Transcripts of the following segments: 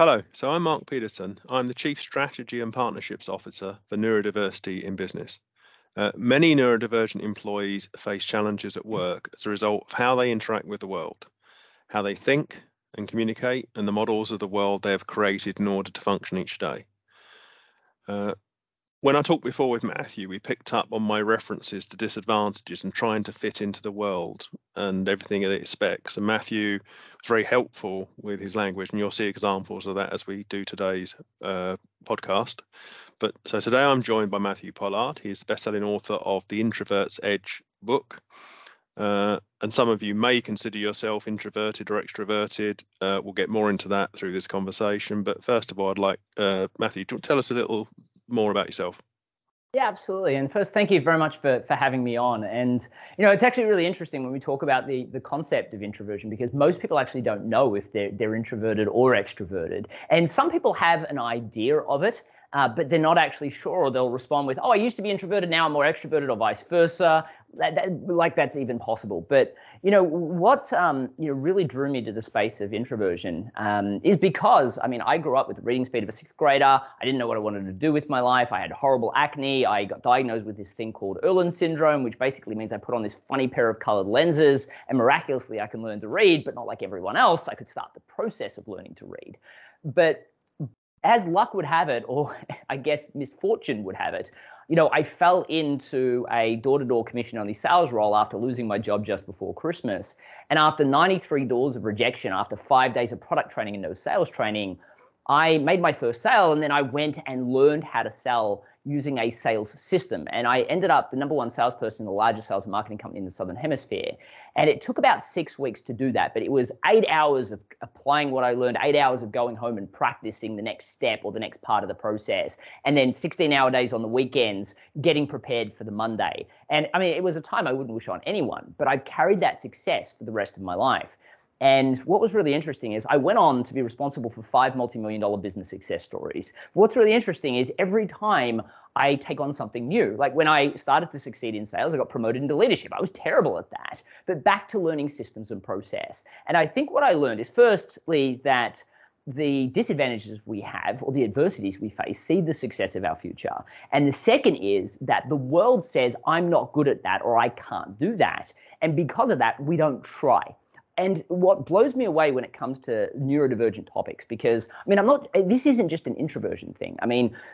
Hello, so I'm Mark Peterson. I'm the Chief Strategy and Partnerships Officer for Neurodiversity in business. Many neurodivergent employees face challenges at work as a result of how they interact with the world, how they think and communicate, and the models of the world they have created in order to function each day. When I talked before with Matthew, we picked up on my references to disadvantages and trying to fit into the world and everything it expects. And Matthew was very helpful with his language, and you'll see examples of that as we do today's podcast. So today I'm joined by Matthew Pollard. He's the best-selling author of the Introverts Edge book. And some of you may consider yourself introverted or extroverted. We'll get more into that through this conversation. But first of all, I'd like Matthew to tell us a little more about yourself. Yeah, absolutely. And first, thank you very much for having me on. And, it's actually really interesting when we talk about the concept of introversion, because most people actually don't know if they're introverted or extroverted. And some people have an idea of it, but they're not actually sure, or they'll respond with, oh, I used to be introverted, now I'm more extroverted, or vice versa. That's even possible. But, what really drew me to the space of introversion is because, I grew up with the reading speed of a sixth grader. I didn't know what I wanted to do with my life. I had horrible acne. I got diagnosed with this thing called Irlen syndrome, which basically means I put on this funny pair of colored lenses, and miraculously I can learn to read, but not like everyone else. I could start the process of learning to read. But as luck would have it, or I guess misfortune would have it, I fell into a door-to-door commission-only sales role after losing my job just before Christmas. And after 93 doors of rejection, after 5 days of product training and no sales training, I made my first sale, and then I went and learned how to sell using a sales system. And I ended up the number one salesperson in the largest sales and marketing company in the Southern Hemisphere. And it took about 6 weeks to do that, but it was 8 hours of applying what I learned, 8 hours of going home and practicing the next step or the next part of the process, and then 16-hour days on the weekends getting prepared for the Monday. And it was a time I wouldn't wish on anyone, but I've carried that success for the rest of my life. And what was really interesting is I went on to be responsible for 5 multi-million-dollar business success stories. What's really interesting is every time I take on something new, like when I started to succeed in sales, I got promoted into leadership. I was terrible at that, but back to learning systems and process. And I think what I learned is firstly that the disadvantages we have or the adversities we face seed the success of our future. And the second is that the world says, I'm not good at that, or I can't do that. And because of that, we don't try. And what blows me away when it comes to neurodivergent topics, because this isn't just an introversion thing.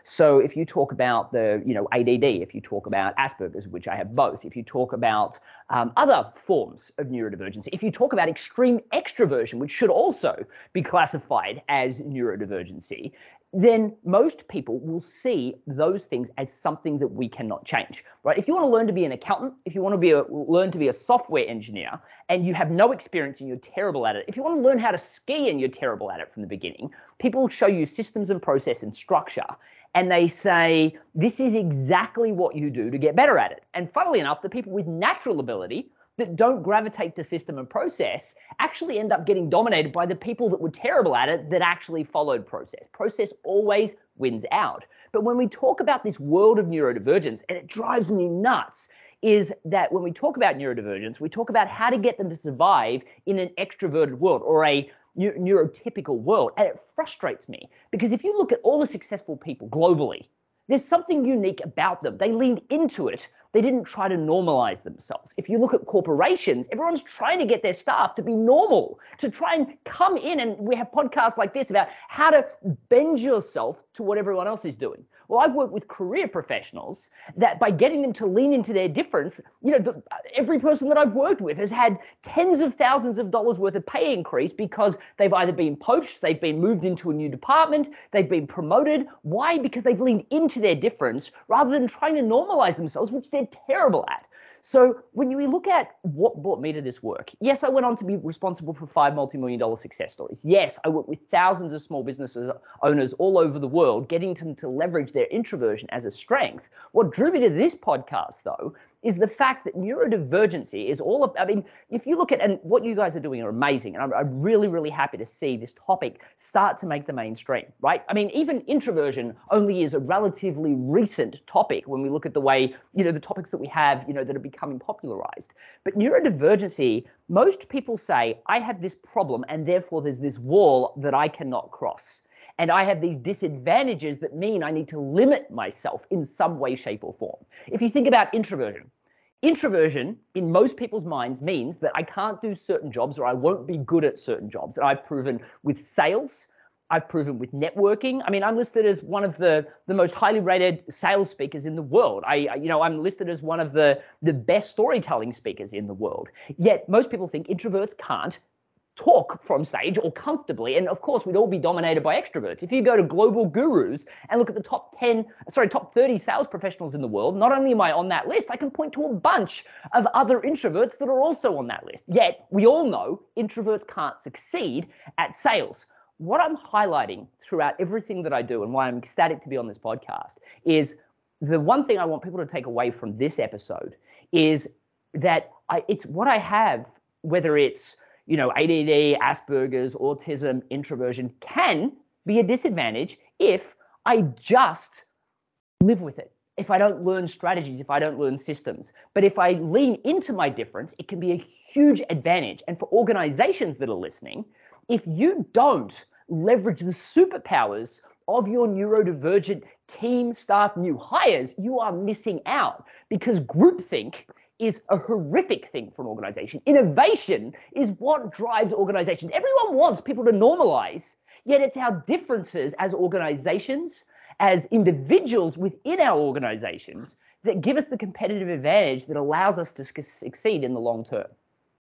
So if you talk about the, ADD, if you talk about Asperger's, which I have both, if you talk about other forms of neurodivergency, if you talk about extreme extroversion, which should also be classified as neurodivergency, then most people will see those things as something that we cannot change, right? If you want to learn to be an accountant, if you want to learn to be a software engineer, and you have no experience and you're terrible at it, if you want to learn how to ski and you're terrible at it from the beginning, people will show you systems and process and structure, and they say, this is exactly what you do to get better at it. And funnily enough, the people with natural ability that don't gravitate to system and process actually end up getting dominated by the people that were terrible at it that actually followed process. Process always wins out. But when we talk about this world of neurodivergence, and it drives me nuts, is that when we talk about neurodivergence, we talk about how to get them to survive in an extroverted world or a neurotypical world. And it frustrates me because if you look at all the successful people globally, there's something unique about them. They leaned into it. They didn't try to normalize themselves. If you look at corporations, everyone's trying to get their staff to be normal, to try and come in, and we have podcasts like this about how to bend yourself to what everyone else is doing. Well, I've worked with career professionals that by getting them to lean into their difference, every person that I've worked with has had tens of thousands of dollars worth of pay increase because they've either been poached, they've been moved into a new department, they've been promoted. Why? Because they've leaned into their difference rather than trying to normalize themselves, which they're terrible at. So when we look at what brought me to this work, yes, I went on to be responsible for 5 multi-million-dollar success stories. Yes, I worked with thousands of small business owners all over the world, getting them to leverage their introversion as a strength. What drew me to this podcast, though, is the fact that neurodivergency is all about, if you look at, and what you guys are doing are amazing, and I'm really, really happy to see this topic start to make the mainstream, right? Even introversion only is a relatively recent topic when we look at the way, the topics that we have, that are becoming popularized. But neurodivergency, most people say, I have this problem and therefore there's this wall that I cannot cross. And I have these disadvantages that mean I need to limit myself in some way, shape, or form. If you think about introversion, introversion in most people's minds means that I can't do certain jobs or I won't be good at certain jobs. And I've proven with sales, I've proven with networking. I mean, I'm listed as one of the most highly rated sales speakers in the world. I'm listed as one of the best storytelling speakers in the world. Yet most people think introverts can't talk from stage or comfortably. And of course, we'd all be dominated by extroverts. If you go to global gurus and look at the top 30 sales professionals in the world, not only am I on that list, I can point to a bunch of other introverts that are also on that list. Yet we all know introverts can't succeed at sales. What I'm highlighting throughout everything that I do and why I'm ecstatic to be on this podcast is the one thing I want people to take away from this episode is that it's what I have, whether it's ADD, Asperger's, autism, introversion, can be a disadvantage if I just live with it, if I don't learn strategies, if I don't learn systems. But if I lean into my difference, it can be a huge advantage. And for organizations that are listening, if you don't leverage the superpowers of your neurodivergent team, staff, new hires, you are missing out, because groupthink is a horrific thing for an organization. Innovation is what drives organizations. Everyone wants people to normalize, yet it's our differences as organizations, as individuals within our organizations, that give us the competitive advantage that allows us to succeed in the long term.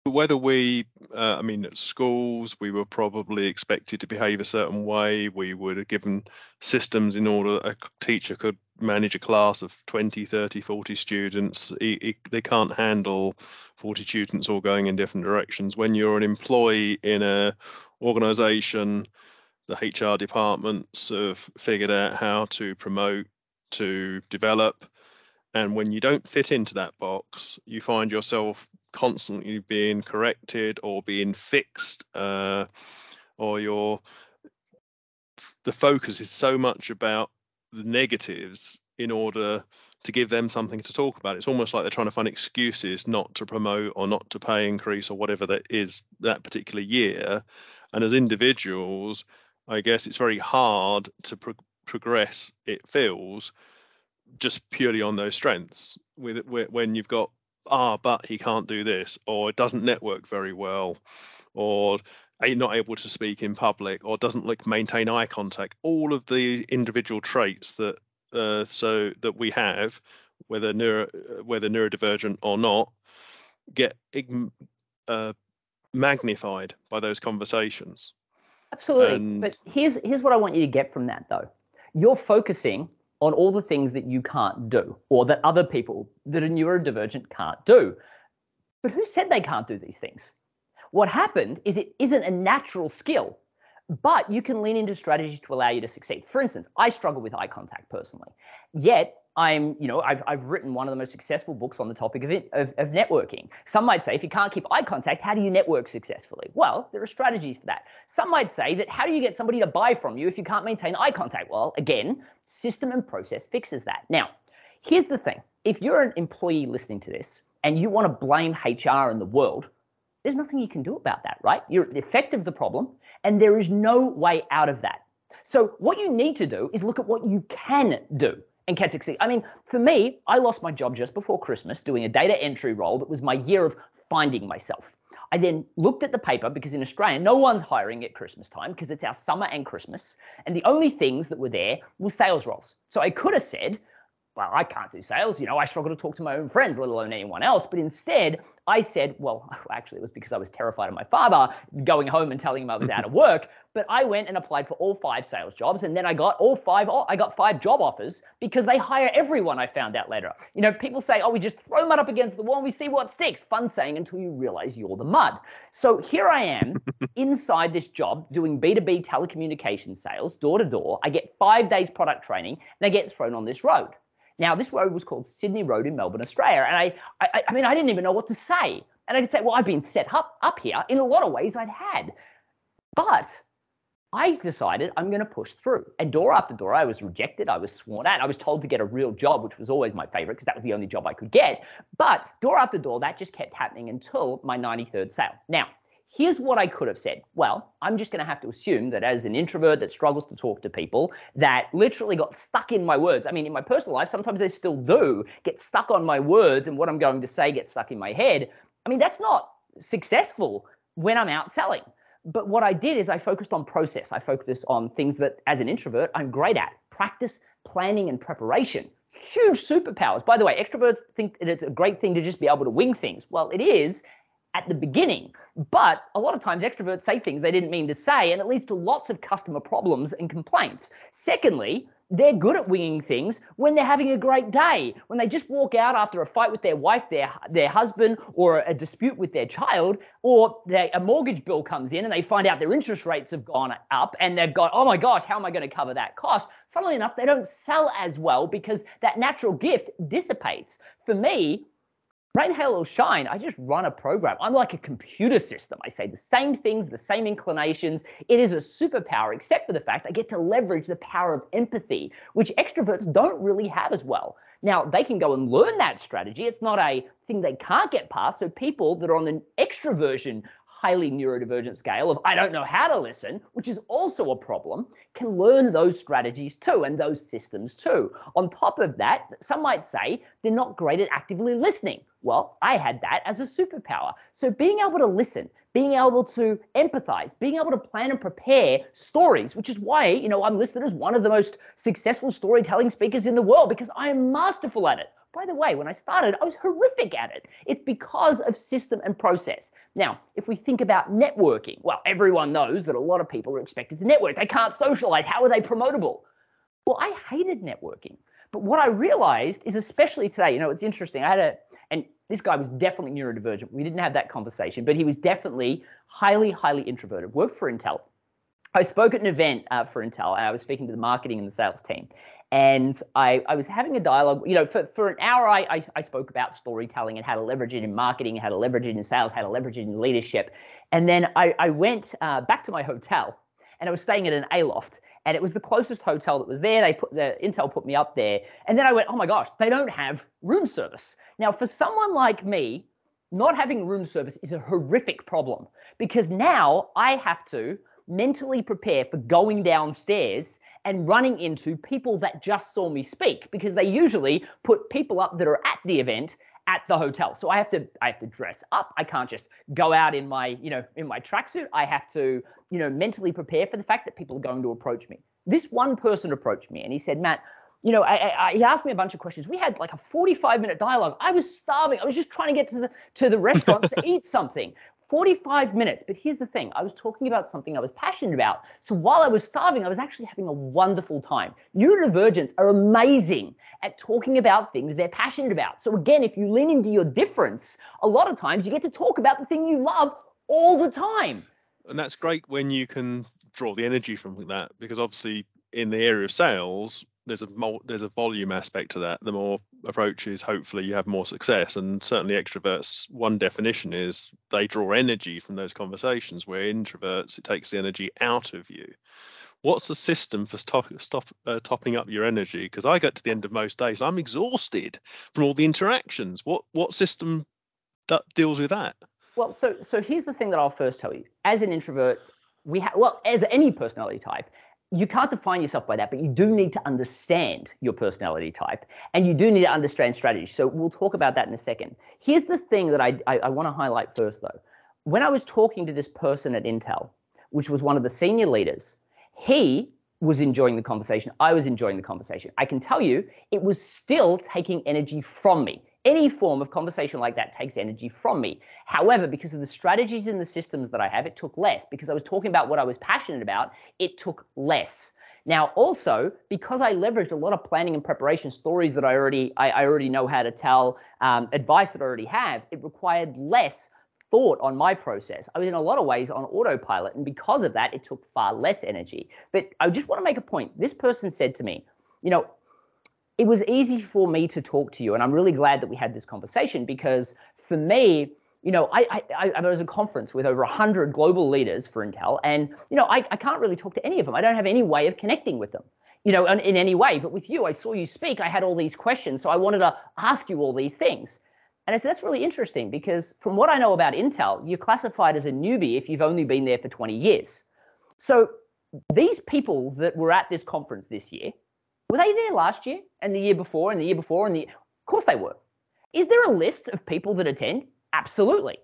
Whether at schools, we were probably expected to behave a certain way. We were given systems in order a teacher could manage a class of 20, 30, 40 students. They can't handle 40 students all going in different directions. When you're an employee in an organization, the HR departments have figured out how to promote, to develop. And when you don't fit into that box, you find yourself constantly being corrected or being fixed, or the focus is so much about the negatives in order to give them something to talk about. It's almost like they're trying to find excuses not to promote or not to pay increase or whatever that is that particular year. And as individuals, I guess it's very hard to progress, it feels, just purely on those strengths. When you've got, but he can't do this, or it doesn't network very well, or not able to speak in public, or doesn't maintain eye contact. All of the individual traits that we have, whether neurodivergent or not, get magnified by those conversations. Absolutely. But here's what I want you to get from that, though. You're focusing on all the things that you can't do, or that other people that are neurodivergent can't do. But who said they can't do these things? What happened is it isn't a natural skill, but you can lean into strategies to allow you to succeed. For instance, I struggle with eye contact personally, yet I've written one of the most successful books on the topic of networking. Some might say, if you can't keep eye contact, how do you network successfully? Well, there are strategies for that. Some might say that, how do you get somebody to buy from you if you can't maintain eye contact? Well, again, system and process fixes that. Now, here's the thing. If you're an employee listening to this and you want to blame HR and the world, there's nothing you can do about that, right? You're the effect of the problem, and there is no way out of that. So what you need to do is look at what you can do and can succeed. I mean, for me, I lost my job just before Christmas doing a data entry role that was my year of finding myself. I then looked at the paper, because in Australia, no one's hiring at Christmas time because it's our summer and Christmas. And the only things that were there were sales roles. So I could have said, well, I can't do sales. I struggle to talk to my own friends, let alone anyone else. But instead, I said, well, actually, it was because I was terrified of my father going home and telling him I was out of work. But I went and applied for all 5 sales jobs, and then I got 5 job offers, because they hire everyone, I found out later. People say, we just throw mud up against the wall and we see what sticks. Fun saying until you realize you're the mud. So here I am inside this job doing B2B telecommunications sales, door to door. I get 5 days product training, and I get thrown on this road. Now, this road was called Sydney Road in Melbourne, Australia. And I didn't even know what to say. And I could say, well, I've been set up here. In a lot of ways, I'd had. But I decided I'm going to push through. And door after door, I was rejected. I was sworn at. I was told to get a real job, which was always my favorite, because that was the only job I could get. But door after door, that just kept happening until my 93rd sale. Now, Here's what I could have said. Well, I'm just going to have to assume that as an introvert that struggles to talk to people, that literally got stuck in my words. I mean, in my personal life, sometimes I still do get stuck on my words, and what I'm going to say gets stuck in my head. I mean, that's not successful when I'm out selling. But what I did is I focused on process. I focused on things that, as an introvert, I'm great at. Practice, planning, and preparation. Huge superpowers. By the way, extroverts think that it's a great thing to just be able to wing things. Well, it is at the beginning, but a lot of times extroverts say things they didn't mean to say, and it leads to lots of customer problems and complaints. Secondly, they're good at winging things when they're having a great day, when they just walk out after a fight with their wife, their husband, or a dispute with their child, or a mortgage bill comes in and they find out their interest rates have gone up and they've got, oh my gosh, how am I going to cover that cost? Funnily enough, they don't sell as well because that natural gift dissipates. For me, rain, hail, or shine, I just run a program. I'm like a computer system. I say the same things, the same inclinations. It is a superpower, except for the fact I get to leverage the power of empathy, which extroverts don't really have as well. Now, they can go and learn that strategy. It's not a thing they can't get past. So people that are on the extroversion highly neurodivergent scale of I don't know how to listen, which is also a problem, can learn those strategies too and those systems too. On top of that, some might say they're not great at actively listening. Well, I had that as a superpower. So being able to listen, being able to empathize, being able to plan and prepare stories, which is why, I'm listed as one of the most successful storytelling speakers in the world because I am masterful at it. By the way, when I started, I was horrific at it. It's because of system and process. Now, if we think about networking, well, everyone knows that a lot of people are expected to network. They can't socialize. How are they promotable? Well, I hated networking. But what I realized is, especially today, it's interesting. And this guy was definitely neurodivergent. We didn't have that conversation, but he was definitely highly, highly introverted, worked for Intel. I spoke at an event for Intel, and I was speaking to the marketing and the sales team. And I was having a dialogue, for an hour, I spoke about storytelling and how to leverage it in marketing, how to leverage it in sales, how to leverage it in leadership. And then I went back to my hotel, and I was staying at an A-loft, and it was the closest hotel that was there. Intel put me up there. And then I went, oh my gosh, they don't have room service. Now, for someone like me, not having room service is a horrific problem because now I have to mentally prepare for going downstairs and running into people that just saw me speak because they usually put people up that are at the event at the hotel. So I have to dress up. I can't just go out in my tracksuit. I have to, mentally prepare for the fact that people are going to approach me. This one person approached me and he said, Matt, he asked me a bunch of questions. We had like a 45-minute dialogue. I was starving. I was just trying to get to the restaurant to eat something. 45 minutes. But here's the thing. I was talking about something I was passionate about. So while I was starving, I was actually having a wonderful time. Neurodivergents are amazing at talking about things they're passionate about. So again, if you lean into your difference, a lot of times you get to talk about the thing you love all the time. And that's great when you can draw the energy from that, because obviously in the area of sales, there's a volume aspect to that. The more approaches, hopefully you have more success. And certainly extroverts, one definition is they draw energy from those conversations, where introverts, it takes the energy out of you. What's the system for topping up your energy? Because I get to the end of most days, I'm exhausted from all the interactions. What system deals with that? Well, so here's the thing that I'll first tell you. As an introvert, as any personality type, you can't define yourself by that, but you do need to understand your personality type, and you do need to understand strategy. So we'll talk about that in a second. Here's the thing that I want to highlight first, though. When I was talking to this person at Intel, which was one of the senior leaders, he was enjoying the conversation. I was enjoying the conversation. I can tell you it was still taking energy from me. Any form of conversation like that takes energy from me. However, because of the strategies and the systems that I have, it took less. Because I was talking about what I was passionate about, it took less. Now, also, because I leveraged a lot of planning and preparation, stories that I already know how to tell, advice that I already have, it required less thought on my process. I was in a lot of ways on autopilot, and because of that, it took far less energy. But I just want to make a point. This person said to me, it was easy for me to talk to you, and I'm really glad that we had this conversation, because for me, I was at a conference with over 100 global leaders for Intel, and I can't really talk to any of them. I don't have any way of connecting with them, in any way. But with you, I saw you speak. I had all these questions, so I wanted to ask you all these things. And I said, that's really interesting because from what I know about Intel, you're classified as a newbie if you've only been there for 20 years. So these people that were at this conference this year, were they there last year and the year before and the year before? Of course they were. Is there a list of people that attend? Absolutely.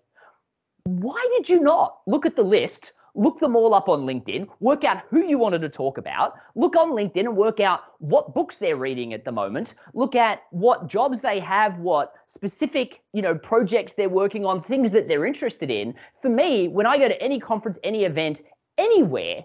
Why did you not look at the list, look them all up on LinkedIn, work out who you wanted to talk about, look on LinkedIn and work out what books they're reading at the moment, look at what jobs they have, what specific, projects they're working on, things that they're interested in. For me, when I go to any conference, any event, anywhere,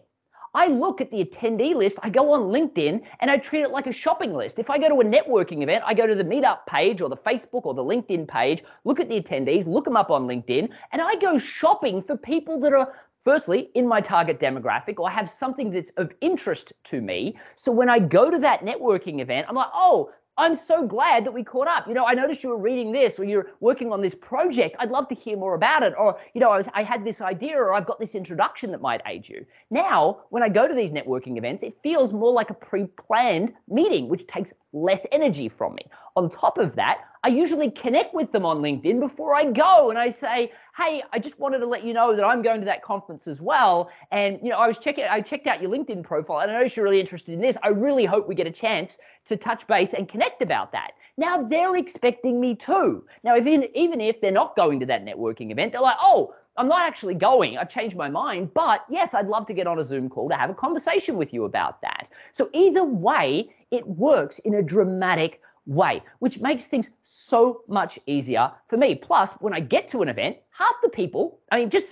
I look at the attendee list, I go on LinkedIn, and I treat it like a shopping list. If I go to a networking event, I go to the meetup page or the Facebook or the LinkedIn page, look at the attendees, look them up on LinkedIn, and I go shopping for people that are, firstly, in my target demographic or have something that's of interest to me. So when I go to that networking event, I'm like, oh, I'm so glad that we caught up. I noticed you were reading this or you're working on this project. I'd love to hear more about it. Or, I had this idea or I've got this introduction that might aid you. Now, when I go to these networking events, it feels more like a pre-planned meeting, which takes less energy from me. On top of that, I usually connect with them on LinkedIn before I go and I say, hey, I just wanted to let you know that I'm going to that conference as well. And, I checked out your LinkedIn profile and I know you're really interested in this. I really hope we get a chance to touch base and connect about that. Now they're expecting me too. Now, even if they're not going to that networking event, they're like, oh, I'm not actually going. I've changed my mind. But yes, I'd love to get on a Zoom call to have a conversation with you about that. So either way, it works in a dramatic way, which makes things so much easier for me. Plus, when I get to an event, half the people, just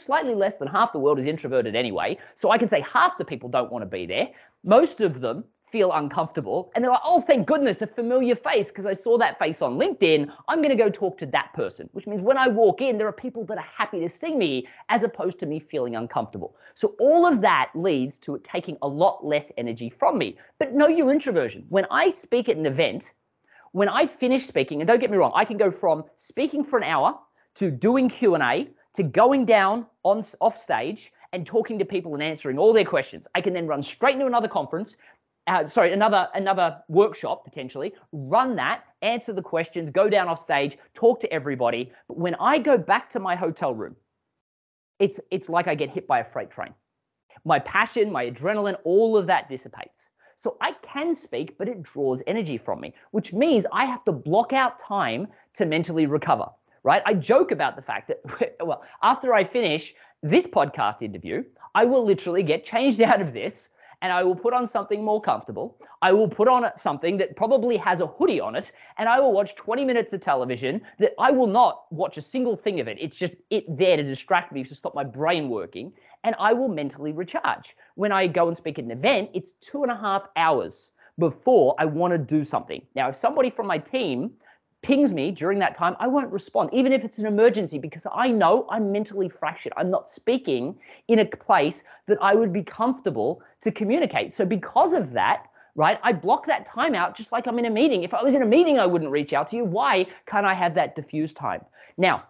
slightly less than half the world is introverted anyway. So I can say half the people don't want to be there. Most of them feel uncomfortable and they're like, oh, thank goodness, a familiar face because I saw that face on LinkedIn. I'm going to go talk to that person, which means when I walk in, there are people that are happy to see me as opposed to me feeling uncomfortable. So all of that leads to it taking a lot less energy from me. But know your introversion. When I speak at an event, when I finish speaking, and don't get me wrong, I can go from speaking for an hour to doing Q&A to going down off stage and talking to people and answering all their questions. I can then run straight into another conference, another workshop potentially, run that, answer the questions, go down off stage, talk to everybody. But when I go back to my hotel room, it's like I get hit by a freight train. My passion, my adrenaline, all of that dissipates. So I can speak, but it draws energy from me, which means I have to block out time to mentally recover, right? I joke about the fact that, well, after I finish this podcast interview, I will literally get changed out of this and I will put on something more comfortable. I will put on something that probably has a hoodie on it, and I will watch 20 minutes of television that I will not watch a single thing of it. It's just there to distract me, to stop my brain working, and I will mentally recharge. When I go and speak at an event, it's 2.5 hours before I want to do something. Now, if somebody from my team pings me during that time, I won't respond, even if it's an emergency, because I know I'm mentally fractured. I'm not speaking in a place that I would be comfortable to communicate. So because of that, right, I block that time out just like I'm in a meeting. If I was in a meeting, I wouldn't reach out to you. Why can't I have that diffuse time? Now,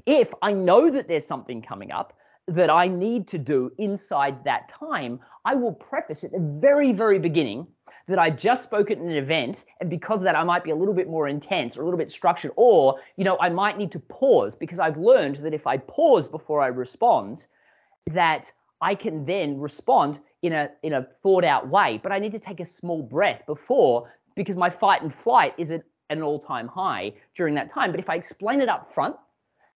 if I know that there's something coming up that I need to do inside that time, I will preface at the very, very beginning that I just spoke at an event, and because of that, I might be a little bit more intense or a little bit structured, or, I might need to pause because I've learned that if I pause before I respond, that I can then respond in a thought out way, but I need to take a small breath before, because my fight and flight is at an all-time high during that time. But if I explain it up front,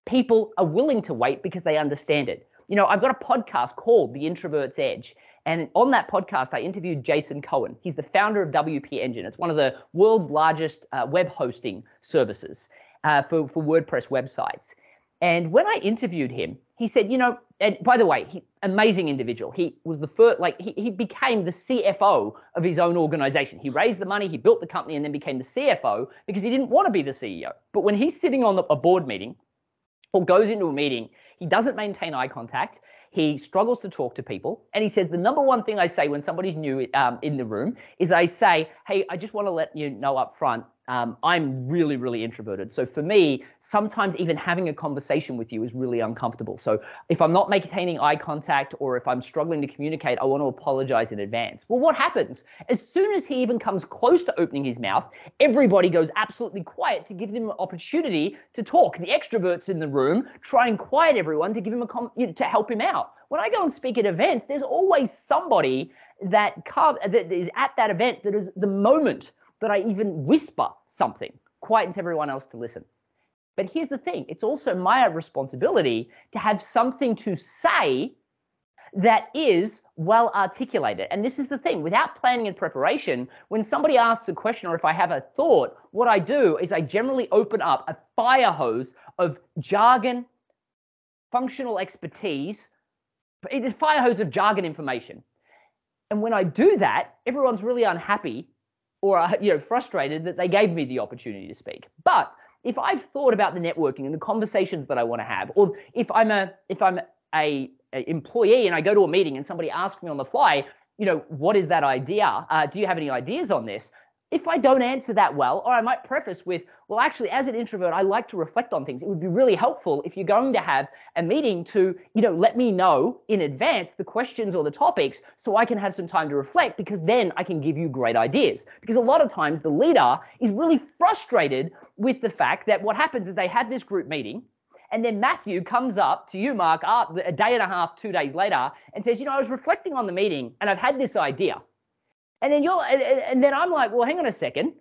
people are willing to wait because they understand it. I've got a podcast called The Introverts Edge. And on that podcast, I interviewed Jason Cohen. He's the founder of WP Engine. It's one of the world's largest web hosting services for WordPress websites. And when I interviewed him, he said, and by the way, amazing individual. He was the first, he became the CFO of his own organization. He raised the money, he built the company, and then became the CFO because he didn't want to be the CEO. But when he's sitting on a board meeting or goes into a meeting, he doesn't maintain eye contact. He struggles to talk to people. And he said, the number one thing I say when somebody's new in the room is I say, hey, I just want to let you know up front, I'm really, really introverted. So for me, sometimes even having a conversation with you is really uncomfortable. So if I'm not maintaining eye contact or if I'm struggling to communicate, I want to apologize in advance. Well, what happens? As soon as he even comes close to opening his mouth, everybody goes absolutely quiet to give them an opportunity to talk. The extroverts in the room try and quiet everyone to give him to help him out. When I go and speak at events, there's always somebody that is at that event that is the moment that I even whisper something, quietens everyone else to listen. But here's the thing, it's also my responsibility to have something to say that is well articulated. And this is the thing, without planning and preparation, when somebody asks a question or if I have a thought, what I do is I generally open up a fire hose of jargon, functional expertise, it's a fire hose of jargon information. And when I do that, everyone's really unhappy or frustrated that they gave me the opportunity to speak. But if I've thought about the networking and the conversations that I want to have, or if I'm a employee and I go to a meeting and somebody asks me on the fly, what is that idea? Do you have any ideas on this? If I don't answer that well, or I might preface with, well, actually, as an introvert, I like to reflect on things. It would be really helpful if you're going to have a meeting to, let me know in advance the questions or the topics so I can have some time to reflect, because then I can give you great ideas. Because a lot of times the leader is really frustrated with the fact that what happens is they have this group meeting, and then Matthew comes up to you, Mark, a day and a half, 2 days later, and says, I was reflecting on the meeting and I've had this idea. And then I'm like, well, hang on a second.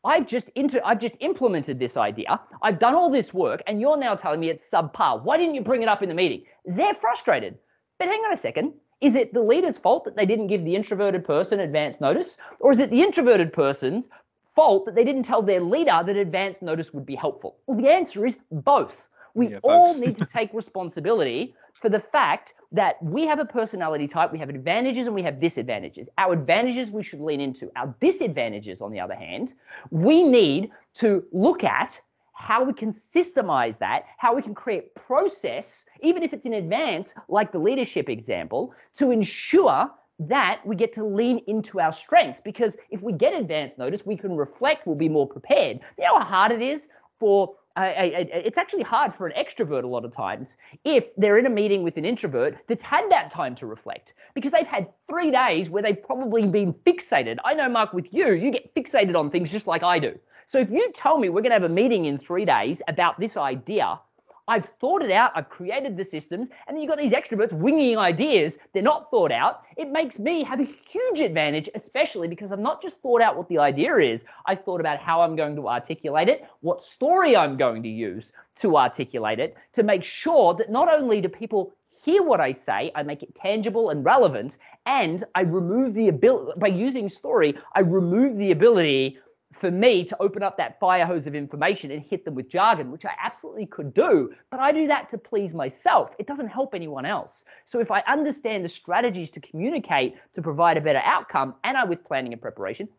I've just implemented this idea. I've done all this work, and you're now telling me it's subpar. Why didn't you bring it up in the meeting? They're frustrated. But hang on a second. Is it the leader's fault that they didn't give the introverted person advance notice? Or is it the introverted person's fault that they didn't tell their leader that advance notice would be helpful? Well, the answer is both. We all need to take responsibility for the fact that we have a personality type, we have advantages and we have disadvantages. Our advantages we should lean into. Our disadvantages, on the other hand, we need to look at how we can systemize that, how we can create process, even if it's in advance, like the leadership example, to ensure that we get to lean into our strengths. Because if we get advance notice, we can reflect, we'll be more prepared. You know how hard it is for it's actually hard for an extrovert a lot of times if they're in a meeting with an introvert that's had that time to reflect, because they've had 3 days where they've probably been fixated. I know, Mark, with you get fixated on things just like I do. So if you tell me we're going to have a meeting in 3 days about this idea, I've thought it out, I've created the systems, and then you've got these extroverts winging ideas. They're not thought out. It makes me have a huge advantage, especially because I've not just thought out what the idea is. I've thought about how I'm going to articulate it, what story I'm going to use to articulate it, to make sure that not only do people hear what I say, I make it tangible and relevant, and I remove the ability, by using story, I remove the ability for me to open up that fire hose of information and hit them with jargon, which I absolutely could do, but I do that to please myself. It doesn't help anyone else. So if I understand the strategies to communicate to provide a better outcome, and I with planning and preparation,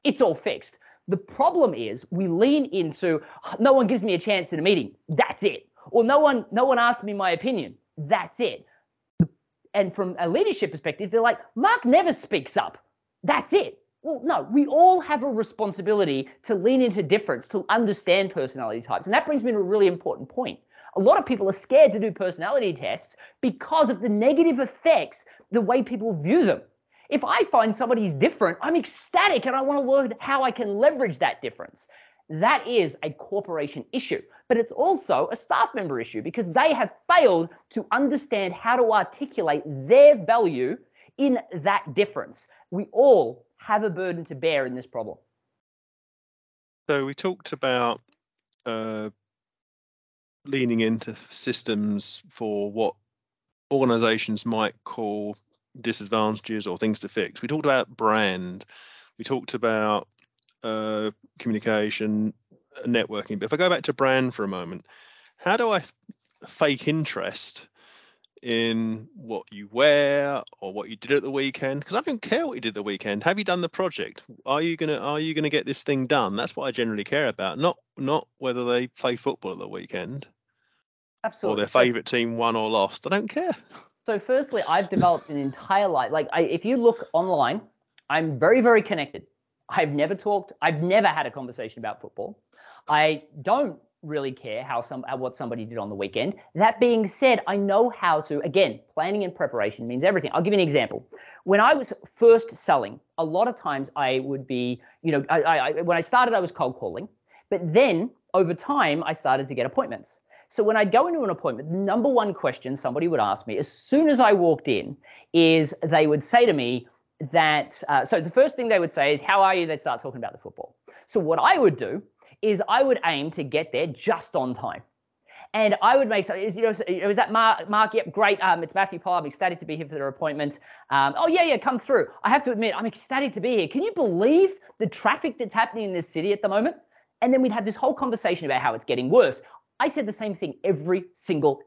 it's all fixed. The problem is we lean into, no one gives me a chance in a meeting, that's it. Or no one asks me my opinion, that's it. And from a leadership perspective, they're like, Mark never speaks up, that's it. Well, no, we all have a responsibility to lean into difference, to understand personality types. And that brings me to a really important point. A lot of people are scared to do personality tests because of the negative effects, the way people view them. If I find somebody's different, I'm ecstatic and I want to learn how I can leverage that difference. That is a corporation issue, but it's also a staff member issue because they have failed to understand how to articulate their value in that difference. We all have a burden to bear in this problem. So we talked about leaning into systems for what organizations might call disadvantages or things to fix. We talked about brand. We talked about communication, networking. But if I go back to brand for a moment, how do I fake interest in what you wear or what you did at the weekend? Because I don't care what you did the weekend. Have you done the project? Are you gonna get this thing done? That's what I generally care about, not whether they play football at the weekend. Absolutely. Or their favorite team won or lost. I don't care. So firstly, I've developed an entire life. If you look online, I'm very, very connected. I've never had a conversation about football. I don't really care what somebody did on the weekend. That being said, I know how to, again, planning and preparation means everything. I'll give you an example. When I was first selling, a lot of times I would be, when I started, I was cold calling, but then over time, I started to get appointments. So when I'd go into an appointment, the number one question somebody would ask me as soon as I walked in is they would say to me that, so the first thing they would say is, how are you? They'd start talking about the football. So what I would do is I would aim to get there just on time. And I would make, was that Mark? Yep, great. It's Matthew Pollard. I'm ecstatic to be here for their appointment. Oh, yeah, come through. I have to admit, I'm ecstatic to be here. Can you believe the traffic that's happening in this city at the moment? And then we'd have this whole conversation about how it's getting worse. I said the same thing every single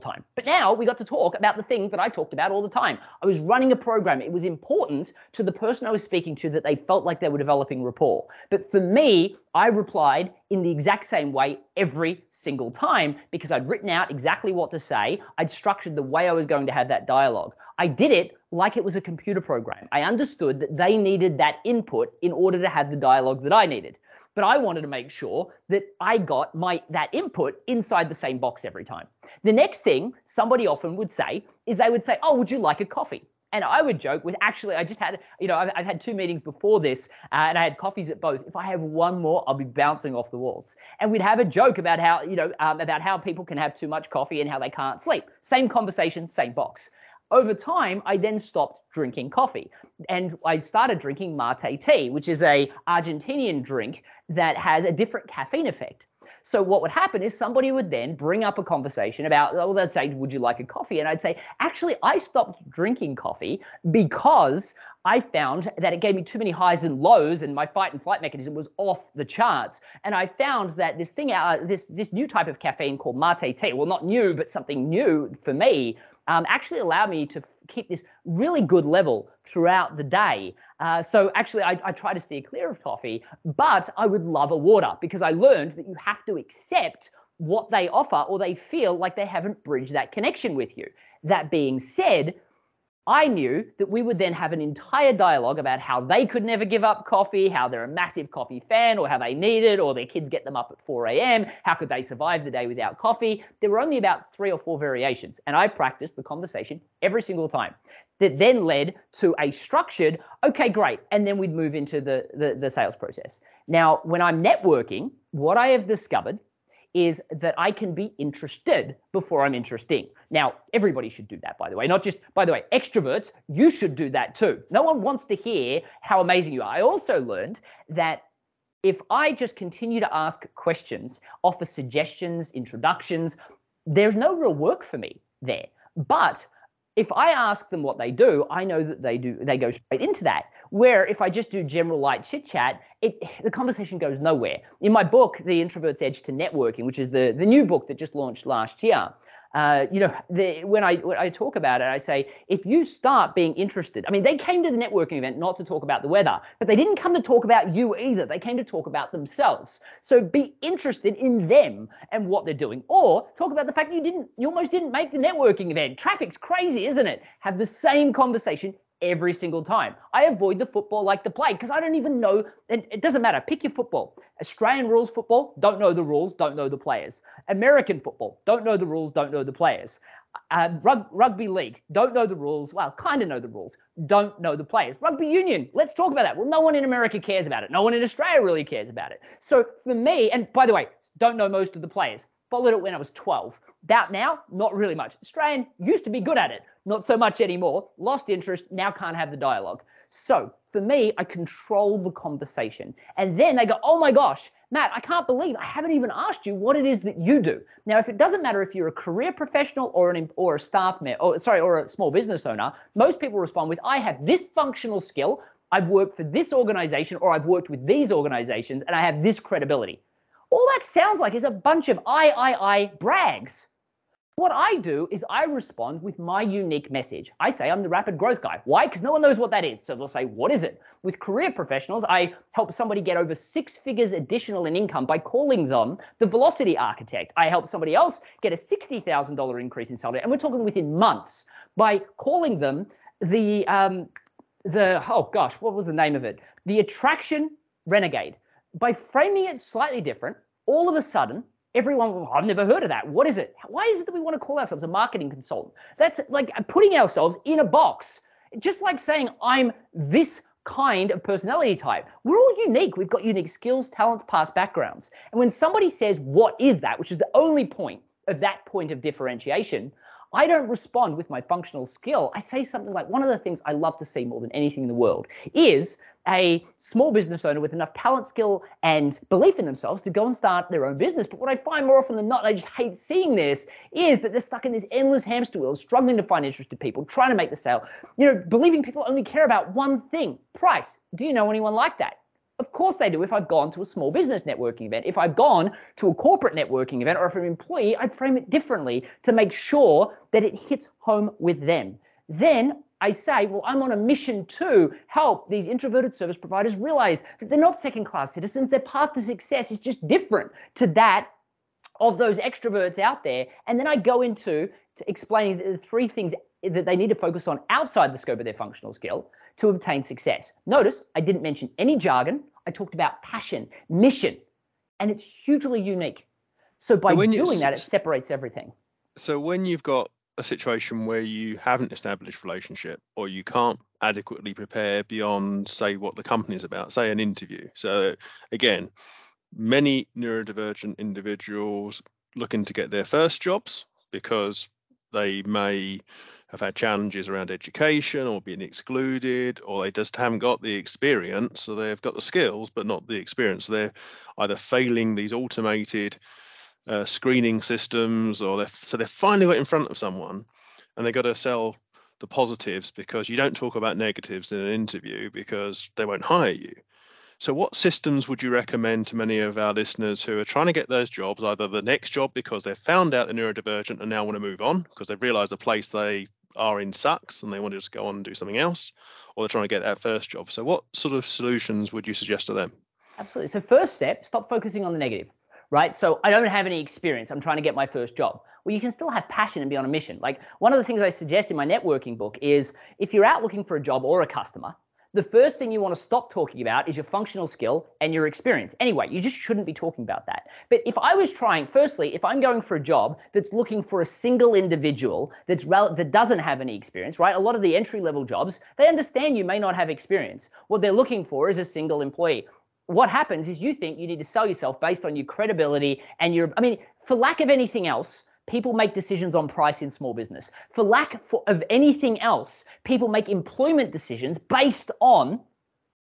time. But now we got to talk about the thing that I talked about all the time. I was running a program. It was important to the person I was speaking to that they felt like they were developing rapport. But for me, I replied in the exact same way every single time because I'd written out exactly what to say. I'd structured the way I was going to have that dialogue. I did it like it was a computer program. I understood that they needed that input in order to have the dialogue that I needed. But I wanted to make sure that I got that input inside the same box every time. The next thing somebody often would say is they would say, oh, would you like a coffee? And I would joke with, actually, I just had, I've had 2 meetings before this and I had coffees at both. If I have one more, I'll be bouncing off the walls. And we'd have a joke about how people can have too much coffee and how they can't sleep. Same conversation, same box. Over time, I then stopped drinking coffee and I started drinking mate tea, which is a Argentinian drink that has a different caffeine effect. So what would happen is somebody would then bring up a conversation about, they'd say, would you like a coffee? And I'd say, actually, I stopped drinking coffee because I found that it gave me too many highs and lows and my fight and flight mechanism was off the charts. And I found that this thing, this new type of caffeine called mate tea, well, not new, but something new for me, actually allowed me to keep this really good level throughout the day. So actually, I try to steer clear of coffee, but I would love a water because I learned that you have to accept what they offer or they feel like they haven't bridged that connection with you. That being said, I knew that we would then have an entire dialogue about how they could never give up coffee, how they're a massive coffee fan, or how they need it, or their kids get them up at 4 a.m. How could they survive the day without coffee? There were only about 3 or 4 variations, and I practiced the conversation every single time. That then led to a structured, okay, great, and then we'd move into the sales process. Now, when I'm networking, what I have discovered is that I can be interested before I'm interesting. Now, everybody should do that, by the way, not just, by the way, extroverts, you should do that too. No one wants to hear how amazing you are. I also learned that if I just continue to ask questions, offer suggestions, introductions, there's no real work for me there. But if I ask them what they do, I know that they go straight into that. Where if I just do general light chit chat, the conversation goes nowhere. In my book, The Introverts Edge to Networking, which is the new book that just launched last year, when I talk about it, I say, if you start being interested, I mean, they came to the networking event not to talk about the weather, but they didn't come to talk about you either. They came to talk about themselves. So be interested in them and what they're doing, or talk about the fact that you almost didn't make the networking event. Traffic's crazy, isn't it? Have the same conversation every single time. I avoid the football like the plague because I don't even know, and it doesn't matter. Pick your football. Australian rules football, don't know the rules, don't know the players. American football, don't know the rules, don't know the players. Rugby league, don't know the rules, well, kind of know the rules, don't know the players. Rugby union, let's talk about that. Well, no one in America cares about it. No one in Australia really cares about it. So for me, and by the way, don't know most of the players. Followed it when I was 12. About now, not really much. Australian used to be good at it, not so much anymore. Lost interest, now can't have the dialogue. So for me, I control the conversation. And then they go, oh my gosh, Matt, I can't believe I haven't even asked you what it is that you do. Now, if it doesn't matter if you're a career professional or a staff member, or a small business owner, most people respond with, I have this functional skill, I've worked for this organization, or I've worked with these organizations, and I have this credibility. All that sounds like is a bunch of I brags. What I do is I respond with my unique message. I say I'm the rapid growth guy. Why? Because no one knows what that is. So they'll say, what is it? With career professionals, I help somebody get over 6 figures additional in income by calling them the velocity architect. I help somebody else get a $60,000 increase in salary. And we're talking within months by calling them oh gosh, what was the name of it? The attraction renegade. By framing it slightly different, all of a sudden, everyone, well, I've never heard of that. What is it? Why is it that we want to call ourselves a marketing consultant? That's like putting ourselves in a box. Just like saying, I'm this kind of personality type. We're all unique. We've got unique skills, talents, past backgrounds. And when somebody says, what is that, which is the only point of that point of differentiation, I don't respond with my functional skill. I say something like, one of the things I love to see more than anything in the world is a small business owner with enough talent, skill, and belief in themselves to go and start their own business. But what I find more often than not, and I just hate seeing this, is that they're stuck in this endless hamster wheel, struggling to find interested people, trying to make the sale, believing people only care about one thing, price. Do you know anyone like that? Of course they do. If I've gone to a small business networking event, if I've gone to a corporate networking event, or if I'm an employee, I'd frame it differently to make sure that it hits home with them. Then I say, well, I'm on a mission to help these introverted service providers realize that they're not second-class citizens. Their path to success is just different to that of those extroverts out there. And then I go into explaining the three things that they need to focus on outside the scope of their functional skill to obtain success. Notice I didn't mention any jargon. I talked about passion, mission, and it's hugely unique. So by doing that, it separates everything. So when you've got a situation where you haven't established relationship, or you can't adequately prepare beyond, say, what the company is about, say an interview. So again, many neurodivergent individuals looking to get their first jobs because they may have had challenges around education or being excluded, or they just haven't got the experience. So they've got the skills, but not the experience. So they're either failing these automated screening systems, or they're finally got in front of someone and they've got to sell the positives, because you don't talk about negatives in an interview because they won't hire you. So what systems would you recommend to many of our listeners who are trying to get those jobs, either the next job because they've found out they're neurodivergent and now want to move on because they've realized the place they are in sucks and they want to just go on and do something else, or they're trying to get that first job? So what sort of solutions would you suggest to them? Absolutely. So first step, stop focusing on the negative. Right? So I don't have any experience. I'm trying to get my first job. Well, you can still have passion and be on a mission. Like, one of the things I suggest in my networking book is, if you're out looking for a job or a customer, the first thing you want to stop talking about is your functional skill and your experience. Anyway, you just shouldn't be talking about that. But if I was trying, firstly, if I'm going for a job that's looking for a single individual that doesn't have any experience, right? A lot of the entry-level jobs, they understand you may not have experience. What they're looking for is a single employee. What happens is you think you need to sell yourself based on your credibility and for lack of anything else, people make decisions on price in small business. For lack of anything else, people make employment decisions based on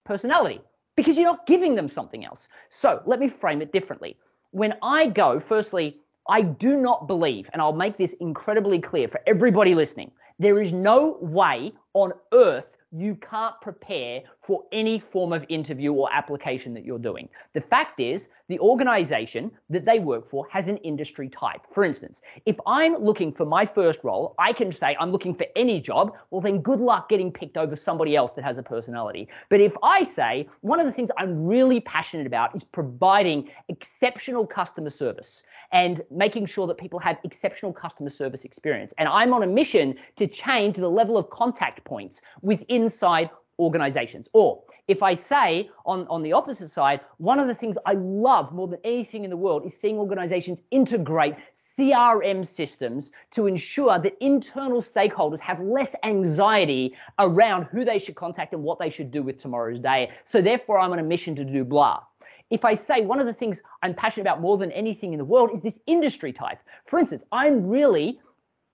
personality, because you're not giving them something else. So let me frame it differently. When I go, firstly, I do not believe, and I'll make this incredibly clear for everybody listening, there is no way on earth you can't prepare for any form of interview or application that you're doing. The fact is, the organization that they work for has an industry type. For instance, if I'm looking for my first role, I can say I'm looking for any job. Well, then good luck getting picked over somebody else that has a personality. But if I say, one of the things I'm really passionate about is providing exceptional customer service and making sure that people have exceptional customer service experience, and I'm on a mission to change the level of contact points with inside organizations. Or if I say on the opposite side, one of the things I love more than anything in the world is seeing organizations integrate CRM systems to ensure that internal stakeholders have less anxiety around who they should contact and what they should do with tomorrow's day. So therefore, I'm on a mission to do blah. If I say one of the things I'm passionate about more than anything in the world is this industry type. For instance, I'm really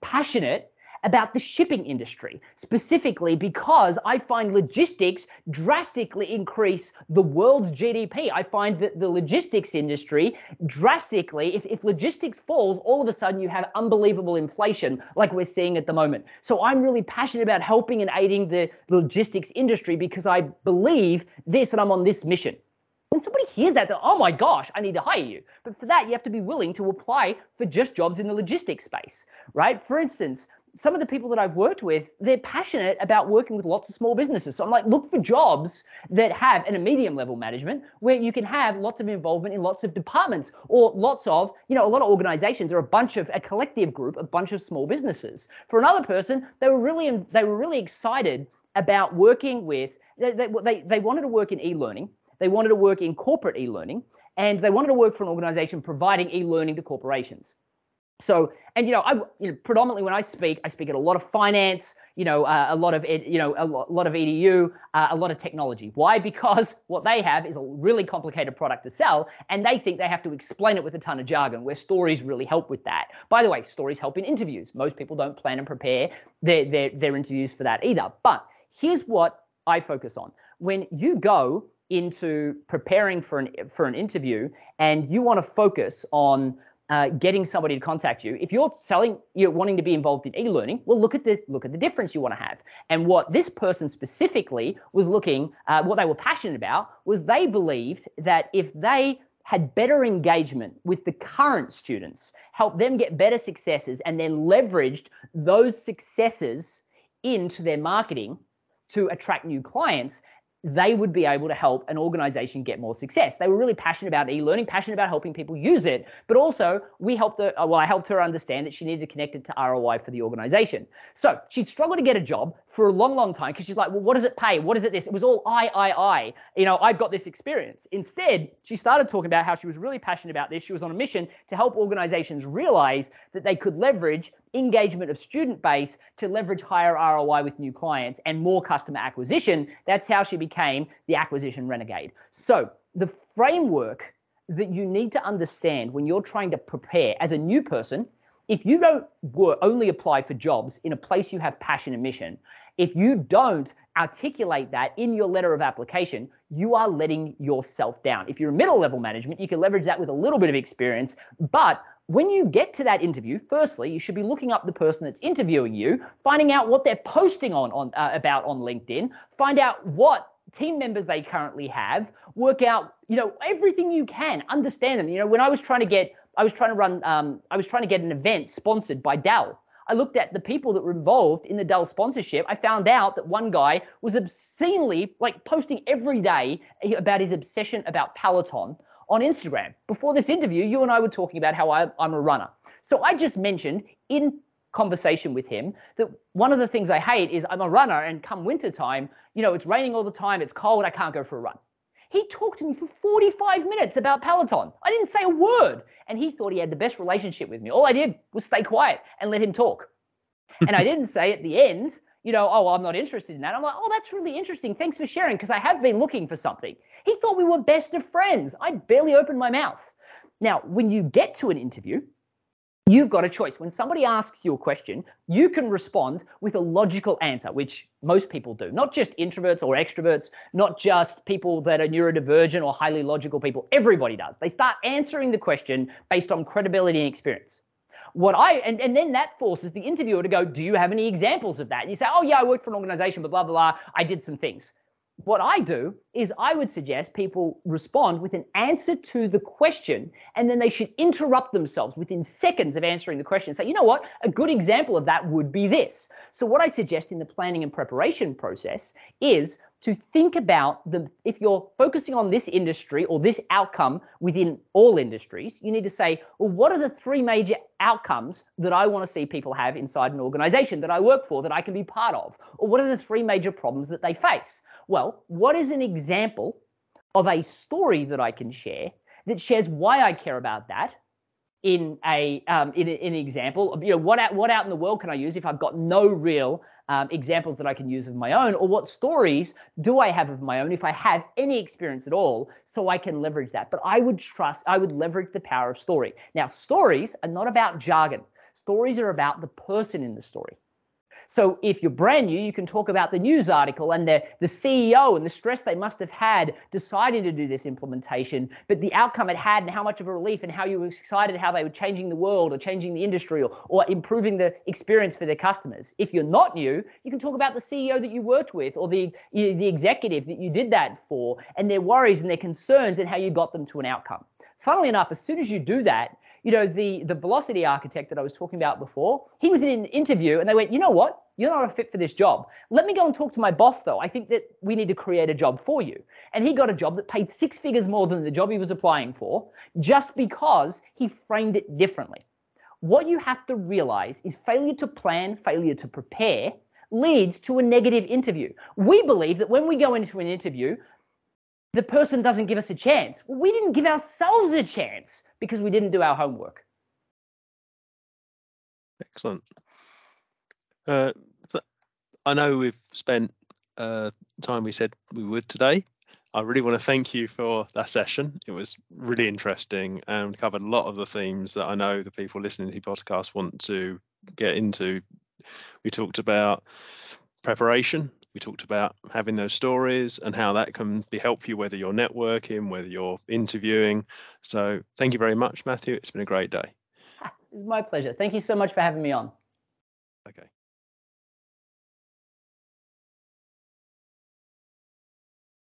passionate about the shipping industry, specifically because I find logistics drastically increase the world's GDP. I find that the logistics industry drastically, if logistics falls, all of a sudden you have unbelievable inflation like we're seeing at the moment. So I'm really passionate about helping and aiding the logistics industry because I believe this and I'm on this mission. When somebody hears that, they're, oh my gosh, I need to hire you. But for that, you have to be willing to apply for just jobs in the logistics space, right? For instance, some of the people that I've worked with, they're passionate about working with lots of small businesses. So I'm like, look for jobs that have a medium level management where you can have lots of involvement in lots of departments, or lots of, a lot of organizations are a collective group, a bunch of small businesses. For another person, they were really excited about working with they wanted to work in e-learning. They wanted to work in corporate e-learning, and they wanted to work for an organization providing e-learning to corporations. So, and predominantly when I speak at a lot of finance, a lot of EDU, a lot of technology. Why? Because what they have is a really complicated product to sell, and they think they have to explain it with a ton of jargon, where stories really help with that. By the way, stories help in interviews. Most people don't plan and prepare their interviews for that either. But here's what I focus on. When you go into preparing for an interview and you want to focus on getting somebody to contact you, if you're wanting to be involved in e-learning, well, look at the difference you want to have. And what this person specifically was what they were passionate about was they believed that if they had better engagement with the current students, helped them get better successes, and then leveraged those successes into their marketing to attract new clients, they would be able to help an organization get more success. They were really passionate about e-learning, passionate about helping people use it, but also I helped her understand that she needed to connect it to ROI for the organization. So she'd struggled to get a job for a long, long time because she's like, well, what does it pay? What is it this? It was all I. I've got this experience. Instead, she started talking about how she was really passionate about this. She was on a mission to help organizations realize that they could leverage engagement of student base to leverage higher ROI with new clients and more customer acquisition. That's how she became the acquisition renegade. So the framework that you need to understand when you're trying to prepare as a new person, if you don't only apply for jobs in a place you have passion and mission, if you don't articulate that in your letter of application, you are letting yourself down. If you're middle level management, you can leverage that with a little bit of experience, but when you get to that interview, firstly, you should be looking up the person that's interviewing you, finding out what they're posting about on LinkedIn, find out what team members they currently have, work out, everything you can, understand them. When I was trying to get an event sponsored by Dell, I looked at the people that were involved in the Dell sponsorship. I found out that one guy was obscenely posting every day about his obsession about Peloton on Instagram. Before this interview, you and I were talking about how I'm a runner. So I just mentioned in conversation with him that one of the things I hate is I'm a runner, and come wintertime, it's raining all the time, it's cold, I can't go for a run. He talked to me for 45 minutes about Peloton. I didn't say a word, and he thought he had the best relationship with me. All I did was stay quiet and let him talk. And I didn't say at the end, oh, I'm not interested in that. I'm like, oh, that's really interesting. Thanks for sharing, because I have been looking for something. He thought we were best of friends. I barely opened my mouth. Now, when you get to an interview, you've got a choice. When somebody asks you a question, you can respond with a logical answer, which most people do. Not just introverts or extroverts, not just people that are neurodivergent or highly logical people. Everybody does. They start answering the question based on credibility and experience. And then that forces the interviewer to go, do you have any examples of that? And you say, oh yeah, I worked for an organization, but blah, blah, blah. I did some things. What I do is I would suggest people respond with an answer to the question, and then they should interrupt themselves within seconds of answering the question and say, you know what, a good example of that would be this. So what I suggest in the planning and preparation process is to think about if you're focusing on this industry or this outcome within all industries, you need to say, well, what are the three major outcomes that I want to see people have inside an organization that I work for, that I can be part of? Or what are the three major problems that they face? Well, what is an example of a story that I can share that shares why I care about that in an example? What out in the world can I use if I've got no real examples that I can use of my own? Or what stories do I have of my own if I have any experience at all, so I can leverage that? But I would leverage the power of story. Now, stories are not about jargon. Stories are about the person in the story. So if you're brand new, you can talk about the news article and the CEO and the stress they must have had deciding to do this implementation, but the outcome it had and how much of a relief and how you were excited how they were changing the world or changing the industry or improving the experience for their customers. If you're not new, you can talk about the CEO that you worked with or the executive that you did that for and their worries and their concerns and how you got them to an outcome. Funnily enough, as soon as you do that, the velocity architect that I was talking about before, he was in an interview and they went, you know what? You're not a fit for this job. Let me go and talk to my boss, though. I think that we need to create a job for you. And he got a job that paid 6 figures more than the job he was applying for, just because he framed it differently. What you have to realize is failure to plan, failure to prepare leads to a negative interview. We believe that when we go into an interview, the person doesn't give us a chance. Well, we didn't give ourselves a chance because we didn't do our homework. Excellent. I know we've spent time we said we would today. I really want to thank you for that session. It was really interesting and covered a lot of the themes that I know the people listening to the podcast want to get into. We talked about preparation. We talked about having those stories and how that can help you, whether you're networking, whether you're interviewing. So thank you very much, Matthew. It's been a great day. It's my pleasure. Thank you so much for having me on. Okay.